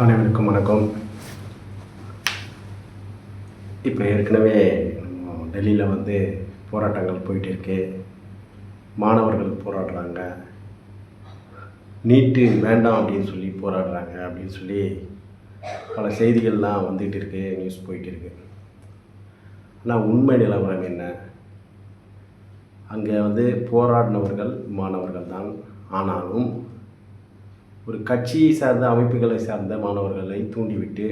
அனைவருக்கும் வணக்கம். இப்போ ஏற்கனவே டெல்லியில் போராட்டங்கள் போயிட்டு இருக்கு. மாணவர்கள் போராடுறாங்க, நீட்டு வேண்டாம் அப்படின்னு சொல்லி போராடுறாங்க அப்படின்னு சொல்லி பல செய்திகள்லாம் வந்துகிட்டு இருக்கு, நியூஸ் போயிட்டு இருக்கு. ஆனால் உண்மை நிலவரம் என்ன? அங்கே போராடினவர்கள் மாணவர்கள் தான். ஆனாலும் ஒரு கட்சியை சார்ந்த அமைப்புகளை சார்ந்த மாணவர்களை தூண்டிவிட்டு,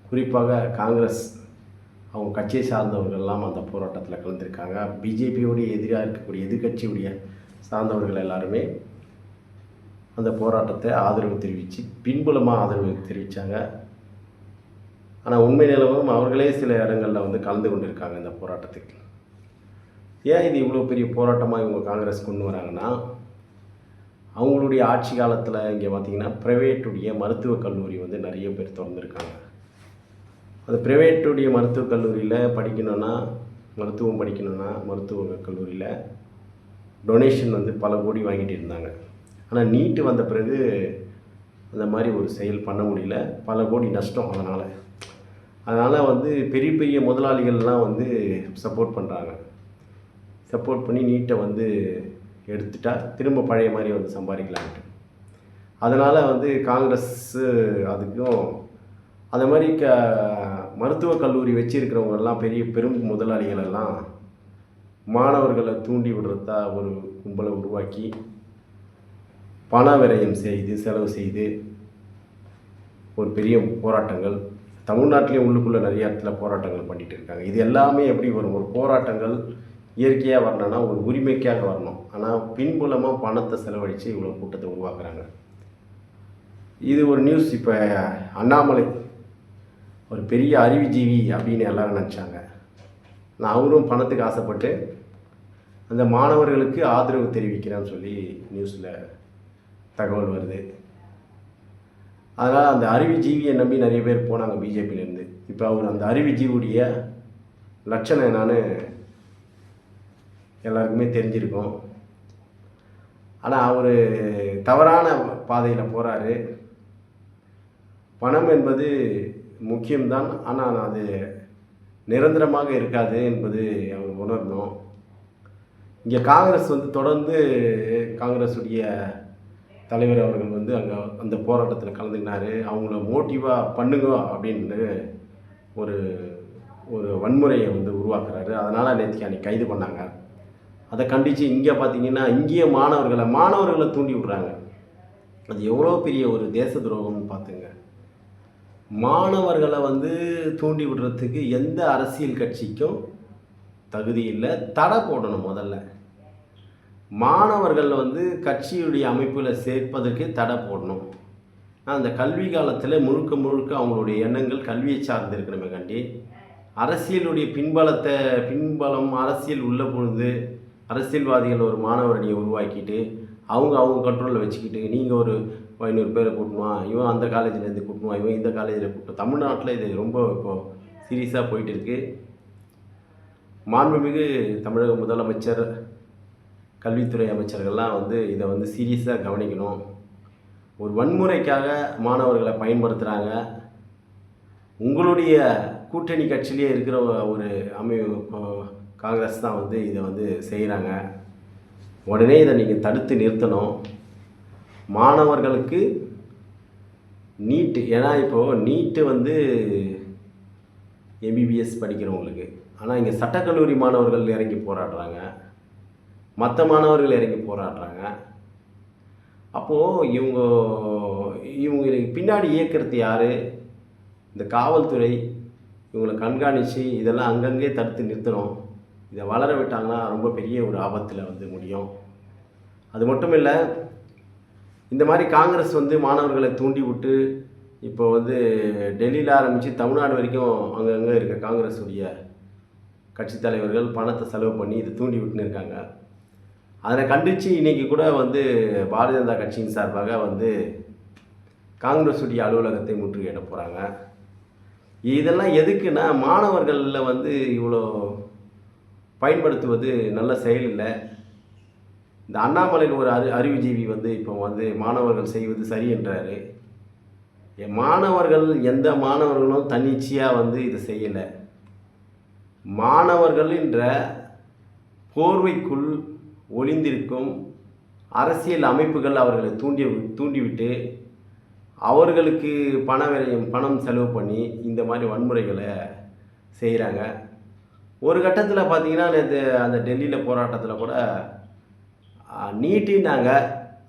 குறிப்பாக காங்கிரஸ் அவங்க கட்சியை சார்ந்தவர்கள்லாம் அந்த போராட்டத்தில் கலந்துருக்காங்க. பிஜேபியோடைய எதிராக இருக்கக்கூடிய எதிர்கட்சியுடைய சார்ந்தவர்கள் எல்லாருமே அந்த போராட்டத்தை ஆதரவு தெரிவித்து பின்புலமாக ஆதரவு தெரிவித்தாங்க. ஆனால் உண்மை நிலவரம் அவர்களே சில இடங்களில் கலந்து கொண்டிருக்காங்க இந்த போராட்டத்துக்கு. ஏன் இது இவ்வளோ பெரிய போராட்டமாக இவங்க காங்கிரஸ் கொண்டு வராங்கன்னா, அவங்களுடைய ஆட்சி காலத்தில் இங்கே பார்த்திங்கன்னா ப்ரைவேட்டுடைய மருத்துவக் கல்லூரி நிறைய பேர் திறந்துருக்காங்க. அந்த ப்ரைவேட்டுடைய மருத்துவக் கல்லூரியில் படிக்கணுன்னா, மருத்துவம் படிக்கணுன்னா மருத்துவக் கல்லூரியில் டொனேஷன் பல கோடி வாங்கிட்டு இருந்தாங்க. ஆனால் நீட்டு வந்த பிறகு அந்த மாதிரி ஒரு செயல் பண்ண முடியல, பல கோடி நஷ்டம். அதனால் பெரிய பெரிய முதலாளிகள்லாம் சப்போர்ட் பண்ணுறாங்க. சப்போர்ட் பண்ணி நீட்டை எடுத்துட்டா திரும்ப பழைய மாதிரி சம்பாதிக்கலான்ட்டு. அதனால் காங்கிரஸ்ஸு அதுக்கும் அது மாதிரி மருத்துவக் கல்லூரி வச்சுருக்கிறவங்கெல்லாம் பெரிய பெரும் முதலாளிகளெல்லாம் மாணவர்களை தூண்டி விடுறதா ஒரு கும்பலை உருவாக்கி பண விரயம் செய்து செலவு செய்து ஒரு பெரிய போராட்டங்கள் தமிழ்நாட்டிலேயும் உள்ளுக்குள்ளே நிறைய இடத்துல போராட்டங்கள் பண்ணிகிட்டு இருக்காங்க. இது எல்லாமே எப்படி வரும்? ஒரு போராட்டங்கள் இயற்கையாக வரணும்னா ஒரு உரிமைக்காக வரணும். ஆனால் பின்புலமாக பணத்தை செலவழித்து இவ்வளோ கூட்டத்தை உருவாக்குறாங்க. இது ஒரு நியூஸ். இப்போ அண்ணாமலை ஒரு பெரிய அறிவுஜீவி அப்படின்னு எல்லோரும் நினச்சாங்க. நான் அவரும் பணத்துக்கு ஆசைப்பட்டு அந்த மாணவர்களுக்கு ஆதரவு தெரிவிக்கிறேன்னு சொல்லி நியூஸில் தகவல் வருது. அதனால் அந்த அறிவுஜீவியை நம்பி நிறைய பேர் போனாங்க பிஜேபியிலேருந்து. இப்போ அவர் அந்த அறிவுஜீவியுடைய லட்சணம் என்னான்னு எல்லாருக்குமே தெரிஞ்சிருக்கும். ஆனால் அவர் தவறான பாதையில் போகிறாரு. பணம் என்பது முக்கியம்தான், ஆனால் அது நிரந்தரமாக இருக்காது என்பது அவர் உணரணும். இங்கே காங்கிரஸ் தொடர்ந்து காங்கிரஸுடைய தலைவர் அவர்கள் அங்கே அந்த போராட்டத்தில் கலந்துக்கினார். அவங்கள மோட்டிவாக பண்ணுங்க அப்படின்னு ஒரு ஒரு வன்முறையை உருவாக்குறாரு. அதனால் நேற்றுக்கு அன்றைக்கி கைது பண்ணாங்க. அதை கண்டித்து இங்கே பார்த்திங்கன்னா இங்கேயே மாணவர்களை தூண்டி விடுறாங்க. அது எவ்வளோ பெரிய ஒரு தேச துரோகம்னு பார்த்துங்க. மாணவர்களை தூண்டி விடுறதுக்கு எந்த அரசியல் கட்சிக்கும் தகுதி இல்லை. தடை போடணும். முதல்ல மாணவர்கள் கட்சியுடைய அமைப்பில் சேர்ப்பதற்கு தடை போடணும். அந்த கல்வி காலத்தில் முழுக்க முழுக்க அவங்களுடைய எண்ணங்கள் கல்வியை சார்ந்து இருக்கணுமே கண்டி அரசியலுடைய பின்பலம் அரசியல் உள்ள பொழுது அரசியல்வாதிகள் ஒரு மாணவரணியை உருவாக்கிட்டு அவங்க கண்ட்ரோலில் வச்சுக்கிட்டு நீங்கள் ஒரு 500 பேரை கூட்டணுமா, இவன் அந்த காலேஜ்லேருந்து கூட்டணுமா, இவன் இந்த காலேஜில் கூட்டணும். தமிழ்நாட்டில் இது ரொம்ப இப்போது சீரியஸாக போயிட்டு இருக்கு. மாண்புமிகு தமிழக முதலமைச்சர், கல்வித்துறை அமைச்சர்கள்லாம் இதை சீரியஸாக கவனிக்கணும். ஒரு வன்முறைக்காக மாணவர்களை பயன்படுத்துகிறாங்க. உங்களுடைய கூட்டணி கட்சியிலே இருக்கிற ஒரு காங்கிரஸ் தான் இதை செய்கிறாங்க. உடனே இதை நீங்கள் தடுத்து நிறுத்தணும். மாணவர்களுக்கு நீட்டு, ஏன்னா இப்போது நீட்டு எம்பிபிஎஸ் படிக்கிறவங்களுக்கு. ஆனால் இங்கே சட்டக்கல்லூரி மாணவர்கள் இறங்கி போராடுறாங்க, மற்ற மாணவர்கள் இறங்கி போராடுறாங்க. அப்போது இவங்களுக்கு பின்னாடி இயக்கிறது யார்? இந்த காவல்துறை இவங்களை கண்காணித்து இதெல்லாம் அங்கங்கே தடுத்து நிறுத்தணும். இதை வளர விட்டாங்கன்னா ரொம்ப பெரிய ஒரு ஆபத்தில் முடியும். அது மட்டும் இல்லை, இந்த மாதிரி காங்கிரஸ் மாணவர்களை தூண்டி விட்டு இப்போ டெல்லியில் ஆரம்பித்து தமிழ்நாடு வரைக்கும் அங்கங்கே இருக்க காங்கிரஸுடைய கட்சி தலைவர்கள் பணத்தை செலவு பண்ணி இதை தூண்டி விட்டுன்னு இருக்காங்க. அதனை கண்டித்து இன்றைக்கி கூட பாரதிய ஜனதா கட்சியின் சார்பாக காங்கிரஸுடைய அலுவலகத்தை முற்றுகையிட போகிறாங்க. இதெல்லாம் எதுக்குன்னா, மாணவர்களில் இவ்வளோ பயன்படுத்துவது நல்ல செயல் இல்லை. இந்த அண்ணாமலையில் ஒரு அறிவுஜீவி இப்போ மாணவர்கள் செய்வது சரி என்றார். மாணவர்கள் எந்த மாணவர்களும் தன்னிச்சையாக வந்து இது செய்யலை. மாணவர்கள் என்ற போர்வைக்குள் ஒளிந்திருக்கும் அரசியல் அமைப்புகள் அவர்களை தூண்டிவிட்டு அவர்களுக்கு பணம் செலவு பண்ணி இந்த மாதிரி வன்முறைகளை செய்கிறாங்க. ஒரு கட்டத்தில் பார்த்தீங்கன்னா நேற்று அந்த டெல்லியில் போராட்டத்தில் கூட நீட்டினாங்க.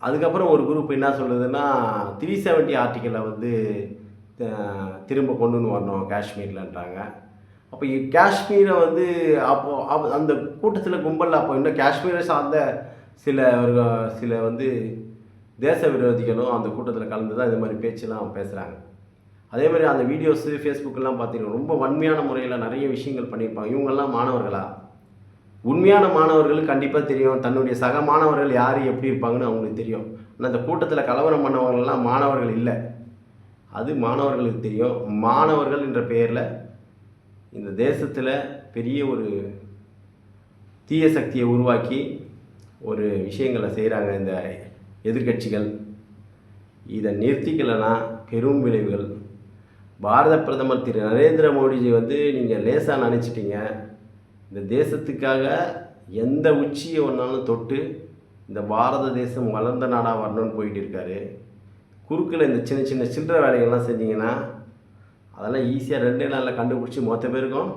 அதுக்கப்புறம் ஒரு குரூப் என்ன சொல்லுதுன்னா 370 ஆர்டிக்கலை வந்து திரும்ப கொண்டுன்னு வரணும் காஷ்மீர்லன்றாங்க. அப்போ காஷ்மீரை வந்து அப்போது அந்த கூட்டத்தில் கும்பலில் அப்போ இன்னும் காஷ்மீரை சார்ந்த சில வந்து தேச விரோதிகளும் அந்த கூட்டத்தில் கலந்து தான் இது மாதிரி பேச்செல்லாம் பேசுகிறாங்க. அதே மாதிரி அந்த வீடியோஸு ஃபேஸ்புக்கெல்லாம் பார்த்தீங்கன்னா ரொம்ப வன்மையான முறையில் நிறைய விஷயங்கள் பண்ணியிருப்பாங்க. இவங்கெல்லாம் மாணவர்களா? உண்மையான மாணவர்களுக்கு கண்டிப்பாக தெரியும் தன்னுடைய சக மாணவர்கள் யார் எப்படி இருப்பாங்கன்னு அவங்களுக்கு தெரியும். ஆனால் அந்த கூட்டத்தில் கலவரம் பண்ணவர்கள்லாம் மாணவர்கள் இல்லை, அது மாணவர்களுக்கு தெரியும். மாணவர்கள் என்ற பெயரில் இந்த தேசத்தில் பெரிய ஒரு தீய சக்தியை உருவாக்கி ஒரு விஷயங்களை செய்கிறாங்க இந்த எதிர்கட்சிகள். இதை நிறுத்திக்கலைன்னா பெரும் விளைவுகள். பாரத பிரதமர் திரு நரேந்திர மோடிஜி வந்து நீங்கள் லேசாக நினச்சிட்டிங்க. இந்த தேசத்துக்காக எந்த உச்சியை ஒன்றாலும் தொட்டு இந்த பாரத தேசம் வளர்ந்த நாடாக வரணும்னு போயிட்டு இருக்காரு. குறுக்கில் இந்த சின்ன சின்ன சில்லற வேலைகள்லாம் செஞ்சிங்கன்னா அதெல்லாம் ஈஸியாக 2 நாளில் கண்டுபிடிச்சி மொத்த பேருக்கும்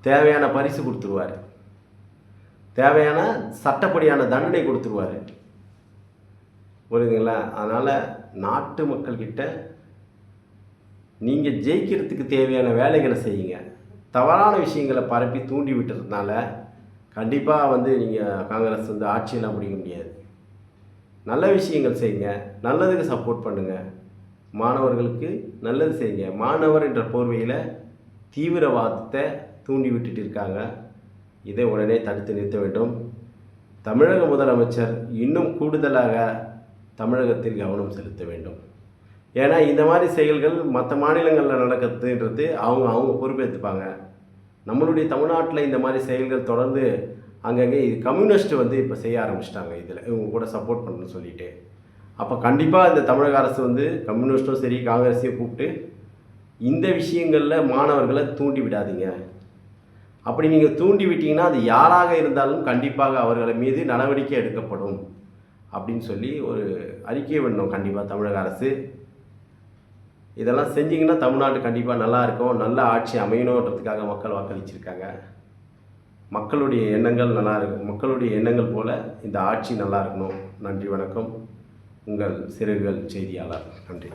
தேவையான பரிசு கொடுத்துருவார், தேவையான சட்டப்படியான தண்டனை கொடுத்துருவார். புரியுதுங்களா? அதனால் நாட்டு மக்கள்கிட்ட நீங்கள் ஜெயிக்கிறதுக்கு தேவையான வேலைகளை செய்யுங்க. தவறான விஷயங்களை பரப்பி தூண்டி விட்டுறதுனால கண்டிப்பாக வந்து நீங்கள் காங்கிரஸ் வந்து ஆட்சியெல்லாம் பிடிக்க முடியாது. நல்ல விஷயங்கள் செய்யுங்க, நல்லதுக்கு சப்போர்ட் பண்ணுங்கள், மாணவர்களுக்கு நல்லது செய்யுங்க. மாணவர் என்ற போர்வையில் தீவிரவாதத்தை தூண்டி விட்டுட்டு இருக்காங்க. இதை உடனே தடுத்து நிறுத்த வேண்டும். தமிழக முதலமைச்சர் இன்னும் கூடுதலாக தமிழகத்தில் கவனம் செலுத்த வேண்டும். ஏன்னா இந்த மாதிரி செயல்கள் மற்ற மாநிலங்களில் நடக்கிறதுன்றது அவங்க பொறுப்பேற்றுப்பாங்க. நம்மளுடைய தமிழ்நாட்டில் இந்த மாதிரி செயல்கள் தொடர்ந்து அங்கங்கே கம்யூனிஸ்ட் வந்து இப்போ செய்ய ஆரம்பிச்சிட்டாங்க. இதில் இவங்க கூட சப்போர்ட் பண்ணணும்னு சொல்லிட்டு. அப்போ கண்டிப்பாக இந்த தமிழக அரசு வந்து கம்யூனிஸ்ட்டும் சரி காங்கிரஸையும் கூப்பிட்டு இந்த விஷயங்களில் மாணவர்களை தூண்டி விடாதீங்க. அப்படி நீங்கள் தூண்டி விட்டீங்கன்னா அது யாராக இருந்தாலும் கண்டிப்பாக அவர்களை மீது நடவடிக்கை எடுக்கப்படும் அப்படின்னு சொல்லி ஒரு அறிக்கை விடணும் கண்டிப்பாக தமிழக அரசு. இதெல்லாம் செஞ்சிங்கன்னா தமிழ்நாடு கண்டிப்பாக நல்லா இருக்கும், நல்ல ஆட்சி அமையணுன்றதுக்காக மக்கள் வாக்களிச்சிருக்காங்க. மக்களுடைய எண்ணங்கள் நல்லா இருக்கும், மக்களுடைய எண்ணங்கள் போல் இந்த ஆட்சி நல்லா இருக்கணும். நன்றி, வணக்கம். உங்கள் சிறகுகள் செய்தியாளர். நன்றி.